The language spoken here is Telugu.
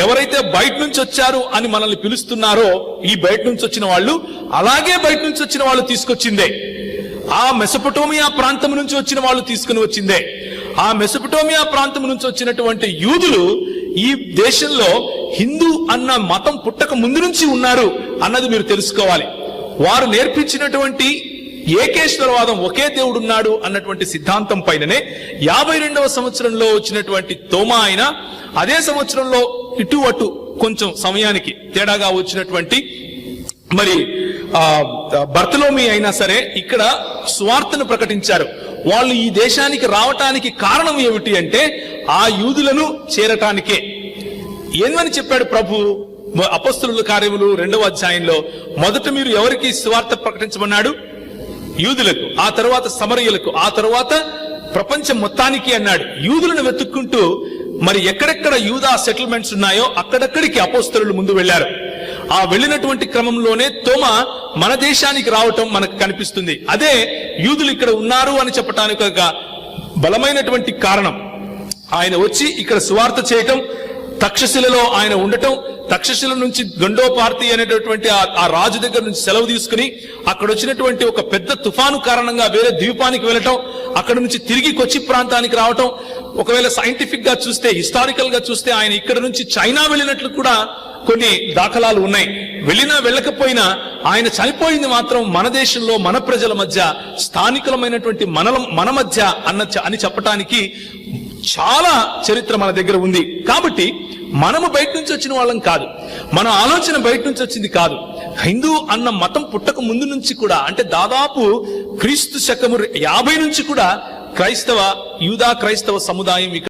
ఎవరైతే బయట నుంచి వచ్చారు అని మనల్ని పిలుస్తున్నారో ఈ బయట నుంచి వచ్చిన వాళ్ళు అలాగే బయట నుంచి వచ్చిన వాళ్ళు తీసుకొచ్చిందే. ఆ మెసొపొటేమియా ప్రాంతం నుంచి వచ్చిన వాళ్ళు తీసుకుని వచ్చిందే. ఆ మెసొపొటేమియా ప్రాంతం నుంచి వచ్చినటువంటి యూదులు ఈ దేశంలో హిందూ అన్న మతం పుట్టక ముందు నుంచి ఉన్నారు అన్నది మీరు తెలుసుకోవాలి. వారు నేర్పించినటువంటి ఏకేశ్వరవాదం, ఒకే దేవుడు ఉన్నాడు అన్నటువంటి సిద్ధాంతం పైననే 52వ సంవత్సరంలో వచ్చినటువంటి తోమా అయినా, అదే సంవత్సరంలో ఇటు అటు కొంచెం సమయానికి తేడాగా వచ్చినటువంటి మరి బర్తలోమి అయినా సరే ఇక్కడ సువార్తను ప్రకటించారు. వాళ్ళు ఈ దేశానికి రావటానికి కారణం ఏమిటి అంటే ఆ యూదులను చేరటానికే. ఏమని చెప్పాడు ప్రభు అపొస్తలుల కార్యములు 2వ అధ్యాయంలో? మొదట మీరు ఎవరికి సువార్త ప్రకటించమన్నాడు? యూదులకు, ఆ తర్వాత సమరయులకు, ఆ తర్వాత ప్రపంచం మొత్తానికి అన్నాడు. యూదులను వెతుక్కుంటూ మరి ఎక్కడెక్కడ యూదా సెటిల్మెంట్స్ ఉన్నాయో అక్కడక్కడికి అపొస్తలులు ముందు వెళ్లారు. ఆ వెళ్ళినటువంటి క్రమంలోనే తోమా మన దేశానికి రావటం మనకు కనిపిస్తుంది. అదే యూదులు ఇక్కడ ఉన్నారు అని చెప్పడానికి ఒక బలమైనటువంటి కారణం. ఆయన వచ్చి ఇక్కడ సువార్త చేయటం, తక్షశిలలో ఆయన ఉండటం, తక్షశిల నుంచి గండోపార్తి అనేటటువంటి ఆ రాజు దగ్గర నుంచి సెలవు తీసుకుని అక్కడ వచ్చినటువంటి ఒక పెద్ద తుఫాను కారణంగా వేరే ద్వీపానికి వెళ్ళటం, అక్కడ నుంచి తిరిగి కొచ్చి ప్రాంతానికి రావటం. ఒకవేళ సైంటిఫిక్ గా చూస్తే, హిస్టారికల్ గా చూస్తే ఆయన ఇక్కడ నుంచి చైనా వెళ్ళినట్లు కూడా కొన్ని దాఖలాలు ఉన్నాయి. వెళ్ళినా వెళ్ళకపోయినా ఆయన చనిపోయింది మాత్రం మన దేశంలో మన ప్రజల మధ్య, స్థానికులమైనటువంటి మన మధ్య అని చెప్పటానికి చాలా చరిత్ర మన దగ్గర ఉంది. కాబట్టి మనము బయట నుంచి వచ్చిన వాళ్ళం కాదు, మన ఆలోచన బయట నుంచి వచ్చింది కాదు. హిందూ అన్న మతం పుట్టక ముందు నుంచి కూడా, అంటే దాదాపు క్రీస్తు శకము 50 నుంచి కూడా యూదా క్రైస్తవ సముదాయం